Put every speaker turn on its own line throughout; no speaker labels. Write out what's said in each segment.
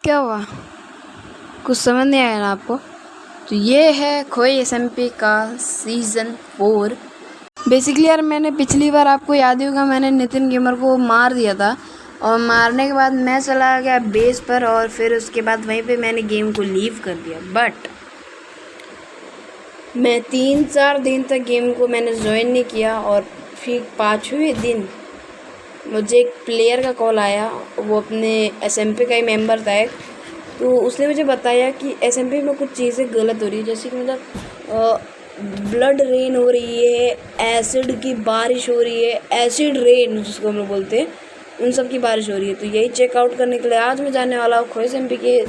क्या हुआ? कुछ समझ नहीं आया ना आपको? तो ये है खोई SMP का सीज़न 4। बेसिकली यार मैंने पिछली बार आपको याद ही होगा मैंने नितिन गेमर को मार दिया था और मारने के बाद मैं चला गया बेस पर और फिर उसके बाद वहीं पे मैंने गेम को लीव कर दिया। बट मैं 3-4 दिन तक गेम को मैंने ज्वाइन नहीं किया और फिर 5वें दिन मुझे एक प्लेयर का कॉल आया। वो अपने SMP का ही मेंबर था एक। तो उसने मुझे बताया कि SMP में कुछ चीज़ें गलत हो रही है, जैसे कि मतलब ब्लड रेन हो रही है, एसिड की बारिश हो रही है, एसिड रेन जिसको हम लोग बोलते हैं, उन सब की बारिश हो रही है। तो यही चेकआउट करने के लिए आज मैं जाने वाला हूँ खोई SMP के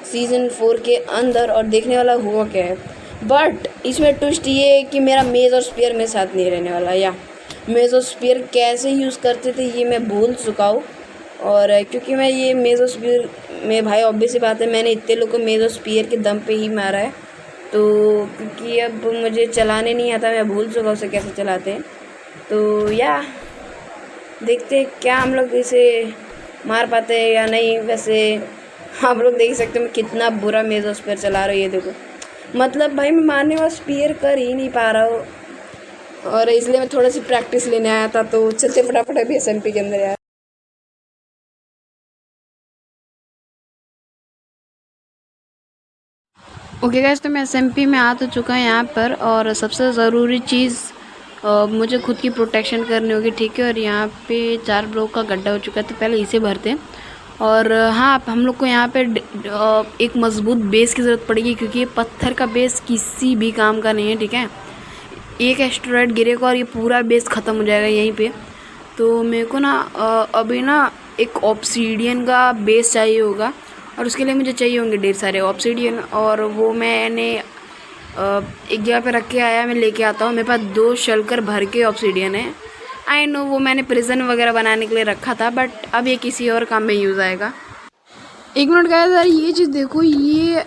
सीज़न 4 के अंदर और देखने वाला हुआ क्या है। बट इसमें ट्विस्ट ये है कि मेरा मेज और स्पीयर मेरे साथ नहीं रहने वाला, या मेज और स्पीयर कैसे यूज़ करते थे ये मैं भूल चुका हूँ। और क्योंकि मैं ये मेज और स्पीयर में भाई ऑब्वियस सी बात है मैंने इतने लोग को मेज और स्पीयर के दम पे ही मारा है। तो क्योंकि अब मुझे चलाने नहीं आता, मैं भूल चुका उसे कैसे चलाते हैं। तो या देखते हैं क्या हम लोग इसे मार पाते हैं या नहीं। वैसे आप लोग देख सकते हो मैं कितना बुरा मेज और स्पीयर चला रहा हूँ। ये देखो मतलब भाई मैं मारने वाला स्पीयर कर ही नहीं पा रहा हूँ और इसलिए मैं थोड़ा सी प्रैक्टिस लेने आया था। तो चलते फटाफट अभी SMP के अंदर यार। ओके गाइस, तो मैं SMP में आ तो चुका है यहाँ पर और सबसे ज़रूरी चीज़ मुझे खुद की प्रोटेक्शन करनी होगी, ठीक है। और यहाँ पे 4 ब्लॉक का गड्ढा हो चुका है तो पहले इसे भरते हैं। और हाँ हम लोग को यहाँ पे एक मज़बूत बेस की ज़रूरत पड़ेगी क्योंकि ये पत्थर का बेस किसी भी काम का नहीं है, ठीक है। एक एस्टेरॉयड गिरेगा और ये पूरा बेस ख़त्म हो जाएगा यहीं पे। तो मेरे को ना अभी ना एक ऑब्सीडियन का बेस चाहिए होगा और उसके लिए मुझे चाहिए होंगे ढेर सारे ऑब्सीडियन। और वो मैंने एक जगह पे रख के आया, मैं लेके आता हूँ। मेरे पास 2 शलकर भर के ऑब्सीडियन है। आई नो वो मैंने प्रिजन वगैरह बनाने के लिए रखा था, बट अब ये किसी और काम में यूज़ आएगा। 1 मिनट गाइस, यार ये चीज़ देखो, ये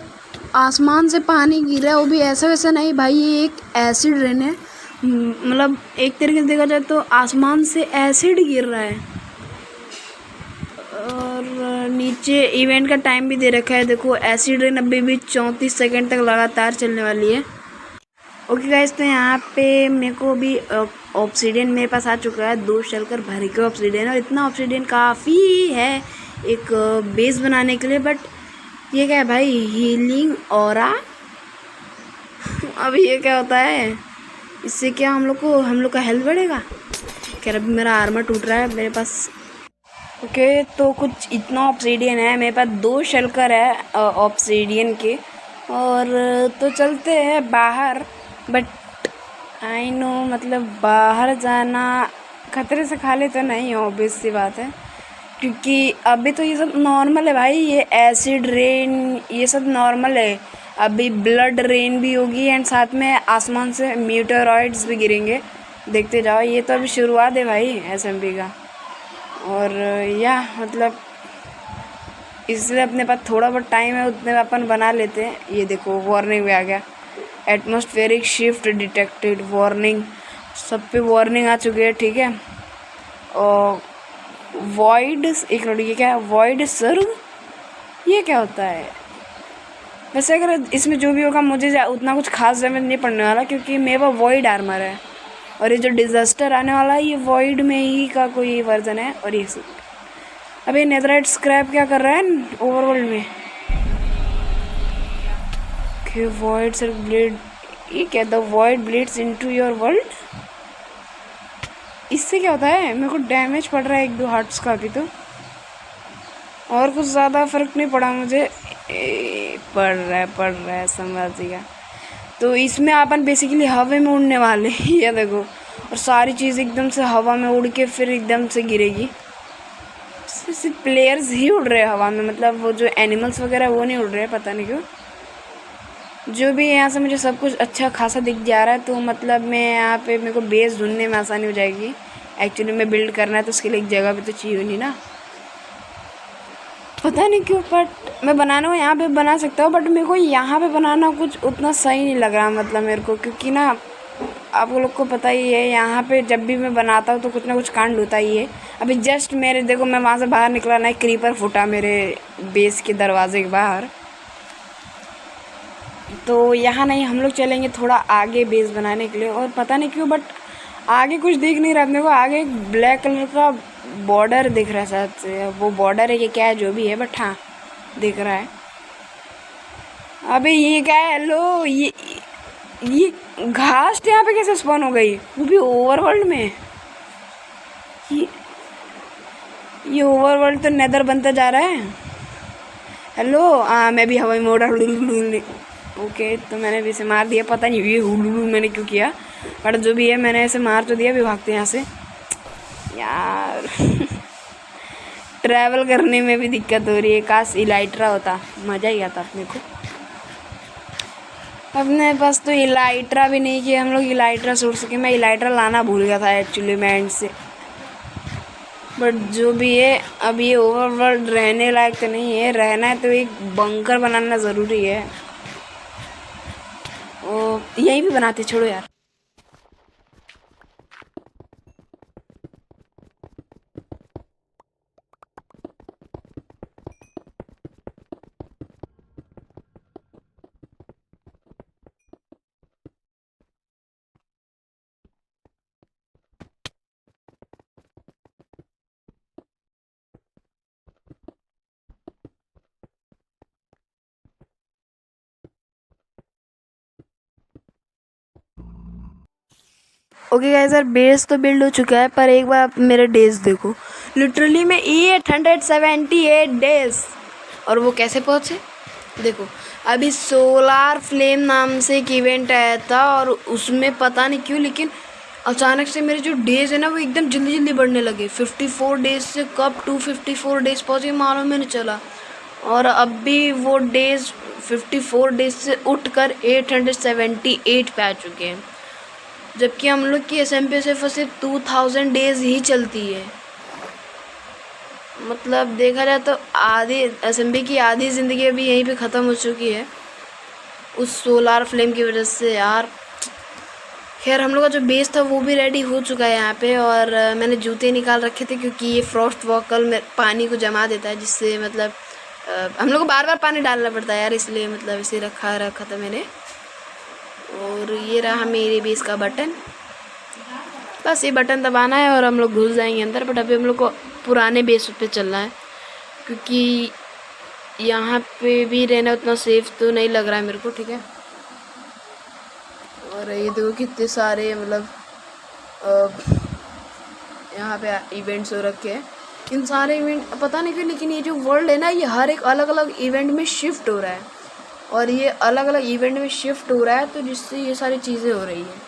आसमान से पानी गिर रहा है, वो भी ऐसा वैसा नहीं भाई, ये एक एसिड रेन है। मतलब एक तरीके से देखा जाए तो आसमान से एसिड गिर रहा है। और नीचे इवेंट का टाइम भी दे रखा है, देखो एसिड रेन अभी भी 34 सेकंड तक लगातार चलने वाली है। ओके गाइस, तो यहाँ पे मेरे को भी ऑब्सीडियन मेरे पास आ चुका है, 2 शलकर भर के ऑब्सीडियन। और इतना ऑब्सीडियन काफ़ी है एक बेस बनाने के लिए। बट ये क्या है भाई, हीलिंग ऑरा अभी ये क्या होता है, इससे क्या हम लोग का हेल्थ बढ़ेगा? खैर अभी मेरा आर्मर टूट रहा है मेरे पास। ओके तो कुछ इतना ऑब्सीडियन है मेरे पास, 2 शलकर है ऑब्सीडियन के। और तो चलते हैं बाहर। बट आई नो मतलब बाहर जाना खतरे से खाली तो नहीं है, ऑब्वियस सी बात है। क्योंकि अभी तो ये सब नॉर्मल है भाई, ये एसिड रेन ये सब नॉर्मल है। अभी ब्लड रेन भी होगी एंड साथ में आसमान से मीटेरॉइड्स भी गिरेंगे, देखते जाओ। ये तो अभी शुरुआत है भाई SMP का। और या मतलब इसलिए अपने पास थोड़ा बहुत टाइम है, उतने में अपन बना लेते हैं। ये देखो वार्निंग भी आ गया, एटमॉस्फेरिक शिफ्ट डिटेक्टेड वार्निंग, सब पे वार्निंग आ चुकी है, ठीक है। और वॉइड, एक मिनट ये क्या है, वॉइड सर्व, ये क्या होता है? वैसे अगर इसमें जो भी होगा मुझे उतना कुछ खास डैमेज नहीं पड़ने वाला क्योंकि मेरे पास वॉइड आर्मर है। और ये जो डिज़ास्टर आने वाला है ये वॉइड में ही का कोई वर्जन है। और ये अभी नेदराइट स्क्रैप क्या कर रहा है ओवरवर्ल्ड में? ओके वॉइड सर ब्लेड, ये क्या, the void blades into your world, इससे क्या होता है? मेरे को डैमेज पड़ रहा है 1-2 हार्ट्स का अभी तो, और कुछ ज़्यादा फ़र्क नहीं पड़ा मुझे। पड़ रहा है समझिएगा। तो इसमें अपन बेसिकली हवा में उड़ने वाले हैं ये देखो, और सारी चीज़ एकदम से हवा में उड़ के फिर एकदम से गिरेगी। सिर्फ प्लेयर्स ही उड़ रहे हैं हवा में, मतलब वो जो एनिमल्स वगैरह वो नहीं उड़ रहे हैं, पता नहीं क्यों। जो भी यहाँ से मुझे सब कुछ अच्छा खासा दिख जा रहा है, तो मतलब मैं यहाँ पे मेरे को बेस ढूंढने में आसानी हो जाएगी। एक्चुअली में बिल्ड करना है तो उसके लिए एक जगह भी तो चाहिए नहीं ना, पता नहीं क्यों। बट मैं बनाना यहाँ पे बना सकता हूँ, बट मेरे को यहाँ पे बनाना कुछ उतना सही नहीं लग रहा, मतलब मेरे को, क्योंकि ना आप लोग को पता ही है, यहाँ पे जब भी मैं बनाता हूँ तो कुछ ना कुछ कांड होता ही है। अभी जस्ट मेरे देखो, मैं वहाँ से बाहर निकला ना, क्रीपर फूटा मेरे बेस के दरवाजे के बाहर। तो यहाँ नहीं, हम लोग चलेंगे थोड़ा आगे बेस बनाने के लिए। और पता नहीं क्यों बट आगे कुछ दिख नहीं रहा मेरे को। आगे एक ब्लैक कलर का बॉर्डर दिख रहा है, शायद से वो बॉर्डर है कि क्या है जो भी है, बट हाँ दिख रहा है। अबे ये क्या है? हेलो, ये घास यहाँ पे कैसे स्पॉन हो गई, वो भी ओवरवर्ल्ड में? ये ये ओवरवर्ल्ड तो नेदर बनता जा रहा है। हेलो, मैं भी हवाई मोड़। ओके, तो मैंने भी इसे मार दिया। पता नहीं ये हुलुलु मैंने क्यों किया, बट जो भी है मैंने इसे मार तो दिया। भी भागते हैं यहाँ से यार। ट्रैवल करने में भी दिक्कत हो रही है। काश इलाइट्रा होता, मज़ा ही आता अपने को। अपने पास तो इलाइट्रा भी नहीं कि हम लोग इलाइट्रा छोड़ सके। मैं इलाइट्रा लाना भूल गया था एक्चुअली मैं एंड से। बट जो भी है, अब ये ओवरवर्ल्ड रहने लायक तो नहीं है। रहना है तो एक बंकर बनाना ज़रूरी है। ओ यहीं भी बनाते, छोड़ो यार। ओके गाइस यार, बेस तो बिल्ड हो चुका है, पर एक बार आप मेरे डेज देखो। लिटरली मैं 878 डेज। और वो कैसे पहुँचे देखो। अभी सोलार फ्लेम नाम से एक इवेंट आया था, और उसमें पता नहीं क्यों लेकिन अचानक से मेरे जो डेज है ना वो एकदम जल्दी जल्दी बढ़ने लगे। 54 डेज से कब 254 डेज पहुँचे मालूम ही नहीं चला। और अब भी वो डेज 54 डेज से उठकर 878 पे आ चुके हैं। जबकि हम लोग की SMP सिर्फ 2000 डेज ही चलती है। मतलब देखा जाए तो आधी SMP की आधी ज़िंदगी अभी यहीं पे ख़त्म हो चुकी है उस सोलार फ्लेम की वजह से यार। खैर हम लोग का जो बेस था वो भी रेडी हो चुका है यहाँ पे। और मैंने जूते निकाल रखे थे क्योंकि ये फ्रॉस्ट वॉकल में पानी को जमा देता है, जिससे मतलब हम लोग को बार बार पानी डालना पड़ता है यार, इसलिए मतलब इसे रखा था मैंने। और ये रहा मेरे बेस का बटन। बस ये बटन दबाना है और हम लोग घुस जाएंगे अंदर। बट अभी हम लोग को पुराने बेस पे चलना है, क्योंकि यहाँ पे भी रहना उतना सेफ तो नहीं लग रहा है मेरे को, ठीक है। और ये देखो कितने सारे मतलब यहाँ पे इवेंट्स हो रखे हैं। इन सारे इवेंट पता नहीं क्यों, लेकिन ये जो वर्ल्ड है ना ये हर एक अलग अलग इवेंट में शिफ्ट हो रहा है। और ये अलग अलग इवेंट में शिफ्ट हो रहा है, तो जिससे ये सारी चीज़ें हो रही हैं।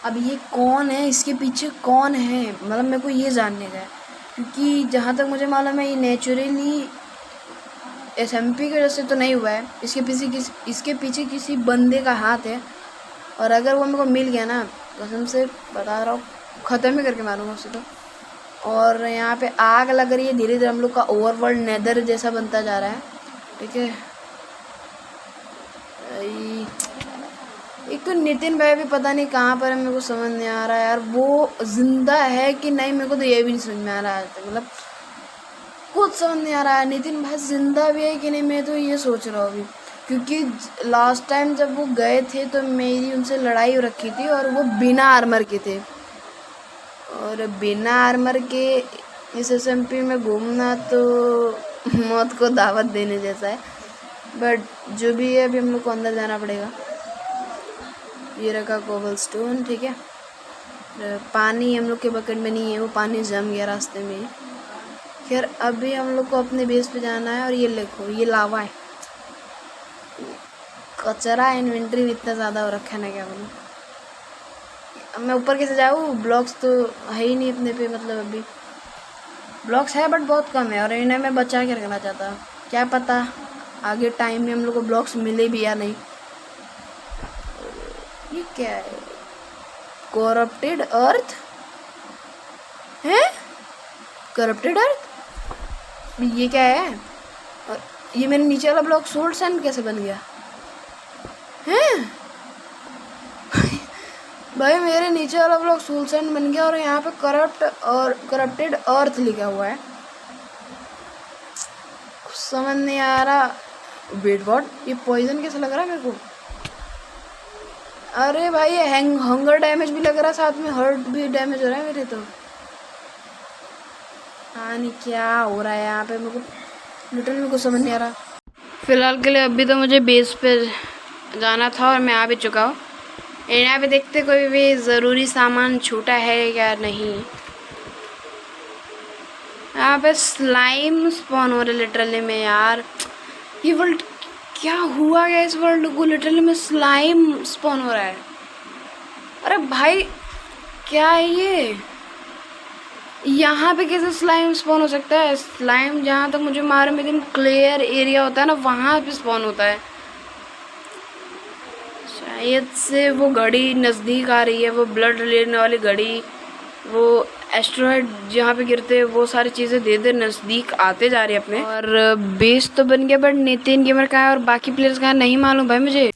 अब ये कौन है, इसके पीछे कौन है, मतलब मेरे को ये जानने का है। क्योंकि जहाँ तक मुझे मालूम है ये नेचुरली SMP की वजह से तो नहीं हुआ है। इसके पीछे किसी बंदे का हाथ है। और अगर वो मेरे को मिल गया ना, कसम से बता रहा हूँ, ख़त्म ही करके मारूंगा उसे तो। और यहाँ पे आग लग रही है, धीरे धीरे हम लोग का ओवरवर्ल्ड नेदर जैसा बनता जा रहा है, ठीक है। एक तो नितिन भाई भी पता नहीं कहाँ पर है, मेरे को समझ नहीं आ रहा है यार। वो जिंदा है कि नहीं मेरे को तो ये भी नहीं समझ में आ रहा है, मतलब कुछ समझ नहीं आ रहा है। नितिन भाई जिंदा भी है कि नहीं, मैं तो ये सोच रहा हूँ अभी। क्योंकि लास्ट टाइम जब वो गए थे तो मेरी उनसे लड़ाई हो रखी थी, और वो बिना आर्मर के थे। और बिना आर्मर के इस SMP में घूमना तो मौत को दावत देने जैसा है। बट जो भी है, अभी हम लोग को अंदर जाना पड़ेगा। ये रखा कोबलस्टोन, ठीक है। पानी हम लोग के बकेट में नहीं है, वो पानी जम गया रास्ते में। खैर अभी हम लोग को अपने बेस पे जाना है। और ये देखो ये लावा है, कचरा इन्वेंट्री में इतना ज़्यादा हो रखा है ना, क्या बोलूँ। अब मैं ऊपर कैसे जाऊँ, ब्लॉक्स तो है ही नहीं इतने पे। मतलब अभी ब्लॉक्स है बट बहुत कम है, और इन्हें मैं बचा के रखना चाहता हूँ। क्या पता आगे टाइम में हम लोग को ब्लॉक्स मिले भी या नहीं। ये क्या है, करप्टेड अर्थ है? करप्टेड अर्थ ये क्या है? और ये मेरे नीचे वाला ब्लॉक सोल्ड सैंड कैसे बन गया है? भाई मेरे नीचे वाला ब्लॉक सुलसान बन गया और यहाँ पे करप्टेड अर्थ लिखा हुआ है। कुछ समझ नहीं आ रहा। वेट व्हाट, ये पॉइजन कैसा लग रहा है मेरे को? अरे भाई ये हंगर डैमेज भी लग रहा है, साथ में हर्ट भी डैमेज हो रहा है मेरे तो। हाँ नहीं, क्या हो रहा है यहाँ पे मेरे को लिटरली मेरे को समझ नहीं आ रहा। फिलहाल के लिए अभी तो मुझे बेस पे जाना था और मैं आ भी चुका हूँ। यहाँ पे देखते कोई भी ज़रूरी सामान छूटा है या नहीं। यहाँ पे स्लाइम स्पॉन हो रहे लिटरली में यार। ये वर्ल्ड क्या हुआ गया, इस वर्ल्ड को लिटरली में स्लाइम स्पॉन हो रहा है। अरे भाई क्या है ये? यहाँ पे कैसे स्लाइम स्पॉन हो सकता है? स्लाइम जहाँ तक मुझे मालूम है एकदम क्लियर एरिया होता है ना, वहाँ पे स्पॉन होता है। शायद से वो घड़ी नज़दीक आ रही है, वो ब्लड लेने वाली घड़ी, वो एस्ट्रॉयड जहाँ पे गिरते हैं, वो सारी चीज़ें धीरे धीरे नज़दीक आते जा रही है अपने। और बेस तो बन गया, बट नितिन गेमर कहाँ है और बाकी प्लेयर्स कहाँ है नहीं मालूम भाई मुझे।